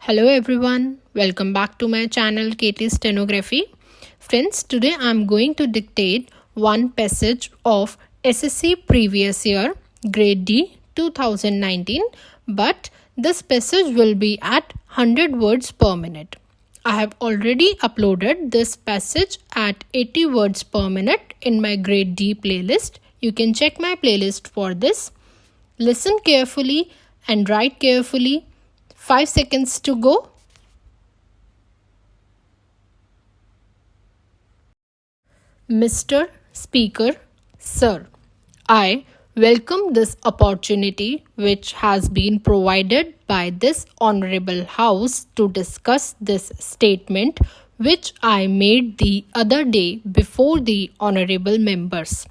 Hello everyone, welcome back to my channel Katie's Stenography. Friends, today I am going to dictate one passage of SSC previous year, grade D 2019, but this passage will be at 100 words per minute. I have already uploaded this passage at 80 words per minute in my grade D playlist. You can check my playlist for this. Listen carefully and write carefully. 5 seconds to go. Mr. Speaker, Sir, I welcome this opportunity which has been provided by this Honorable House to discuss this statement which I made the other day before the Honorable Members.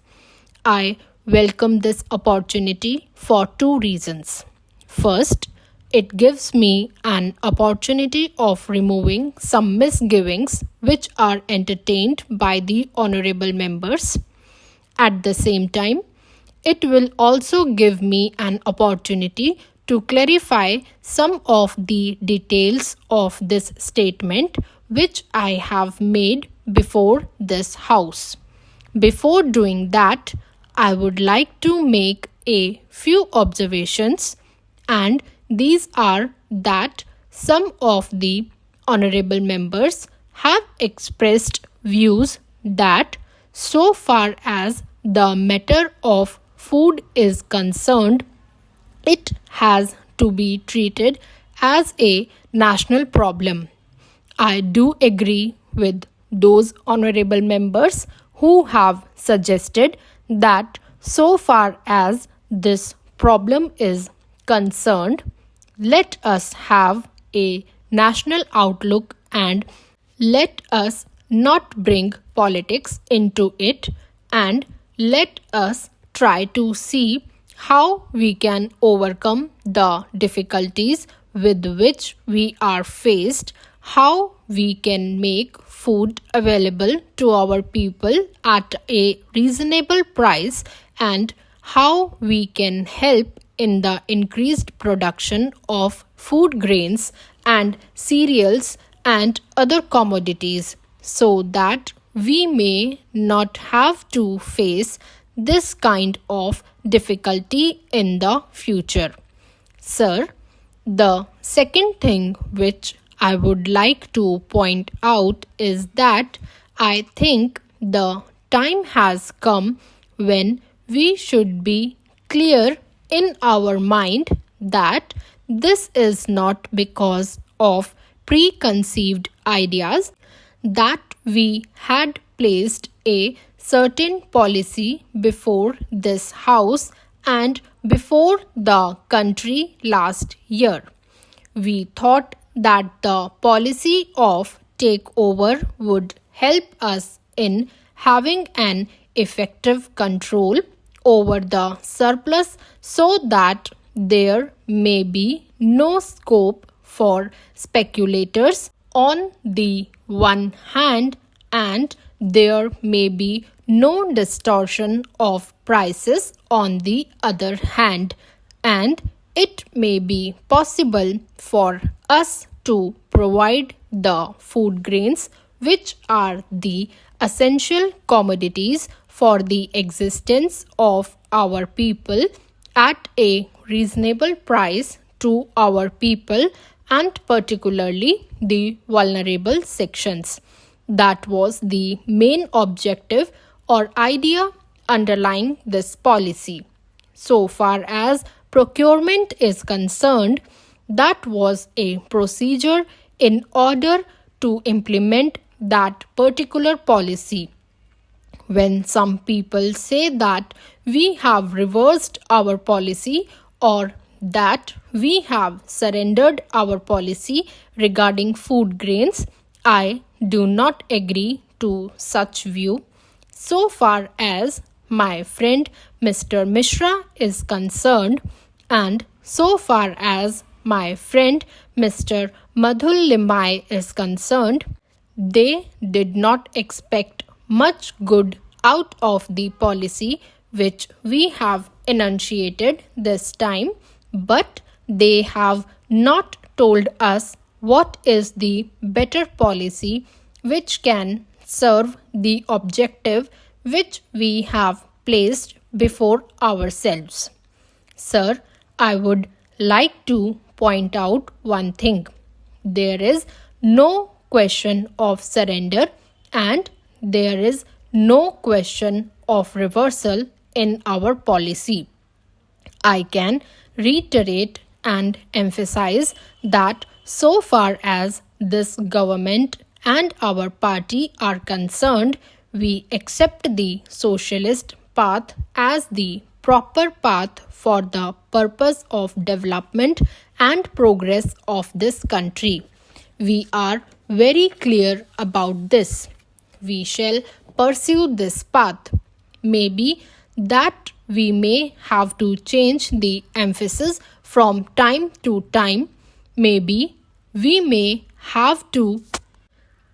I welcome this opportunity for two reasons. First, it gives me an opportunity of removing some misgivings which are entertained by the honorable members. At the same time, it will also give me an opportunity to clarify some of the details of this statement which I have made before this house. Before doing that, I would like to make a few observations, and these are that some of the honorable members have expressed views that so far as the matter of food is concerned, it has to be treated as a national problem. I do agree with those honorable members who have suggested that so far as this problem is concerned, let us have a national outlook and let us not bring politics into it, and let us try to see how we can overcome the difficulties with which we are faced, how we can make food available to our people at a reasonable price, and how we can help in the increased production of food grains and cereals and other commodities, so that we may not have to face this kind of difficulty in the future. Sir, the second thing which I would like to point out is that I think the time has come when we should be clear in our mind that this is not because of preconceived ideas that we had placed a certain policy before this house and before the country last year. We thought that the policy of takeover would help us in having an effective control over the surplus so that there may be no scope for speculators on the one hand, and there may be no distortion of prices on the other hand, and it may be possible for us to provide the food grains which are the essential commodities for the existence of our people at a reasonable price to our people, and particularly the vulnerable sections. That was the main objective or idea underlying this policy. So far as procurement is concerned, that was a procedure in order to implement that particular policy. When some people say that we have reversed our policy or that we have surrendered our policy regarding food grains, I do not agree to such view. So far as my friend Mr. Mishra is concerned, and so far as my friend Mr. Madhul Limai is concerned, they did not expect much good out of the policy which we have enunciated this time, but they have not told us what is the better policy which can serve the objective which we have placed before ourselves. Sir, I would like to point out one thing. There is no question of surrender and there is no question of reversal in our policy. I can reiterate and emphasize that so far as this government and our party are concerned, we accept the socialist path as the proper path for the purpose of development and progress of this country. We are very clear about this. We shall pursue this path. Maybe that we may have to change the emphasis from time to time. Maybe we may have to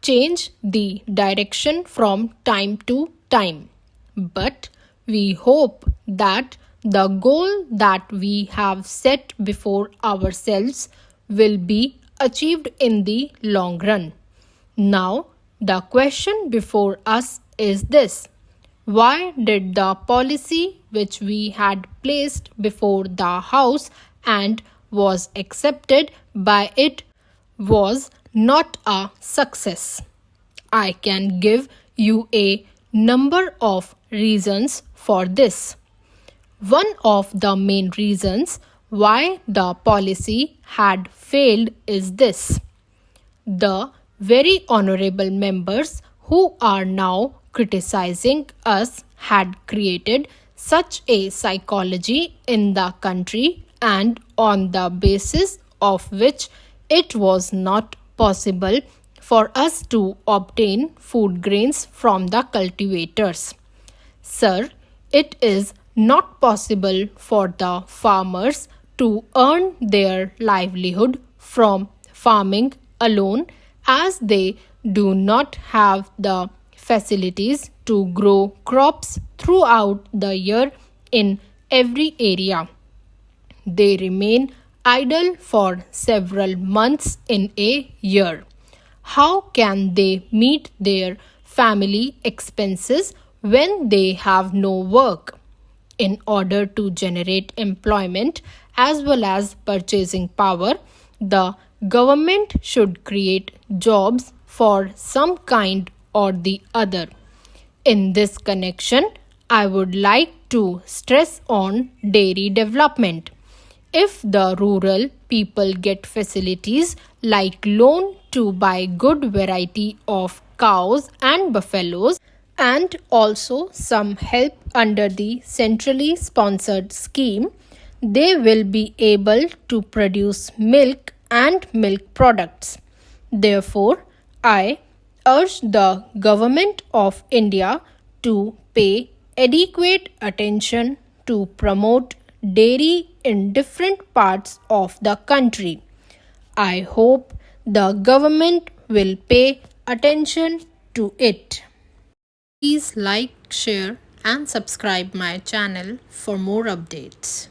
change the direction from time to time. But we hope that the goal that we have set before ourselves will be achieved in the long run. Now, the question before us is this: why did the policy which we had placed before the House and was accepted by it was not a success? I can give you a number of reasons for this. One of the main reasons why the policy had failed is this: the very honorable members who are now criticizing us had created such a psychology in the country, and on the basis of which it was not possible for us to obtain food grains from the cultivators. Sir, it is not possible for the farmers to earn their livelihood from farming alone, as they do not have the facilities to grow crops throughout the year in every area. They remain idle for several months in a year. How can they meet their family expenses when they have no work? In order to generate employment as well as purchasing power, the government should create jobs for some kind or the other. In this connection, I would like to stress on dairy development. If the rural people get facilities like loan to buy good variety of cows and buffaloes, and also some help under the centrally sponsored scheme, they will be able to produce milk and milk products. Therefore, I urge the Government of India to pay adequate attention to promote dairy in different parts of the country. I hope the government will pay attention to it. Please like, share and subscribe my channel for more updates.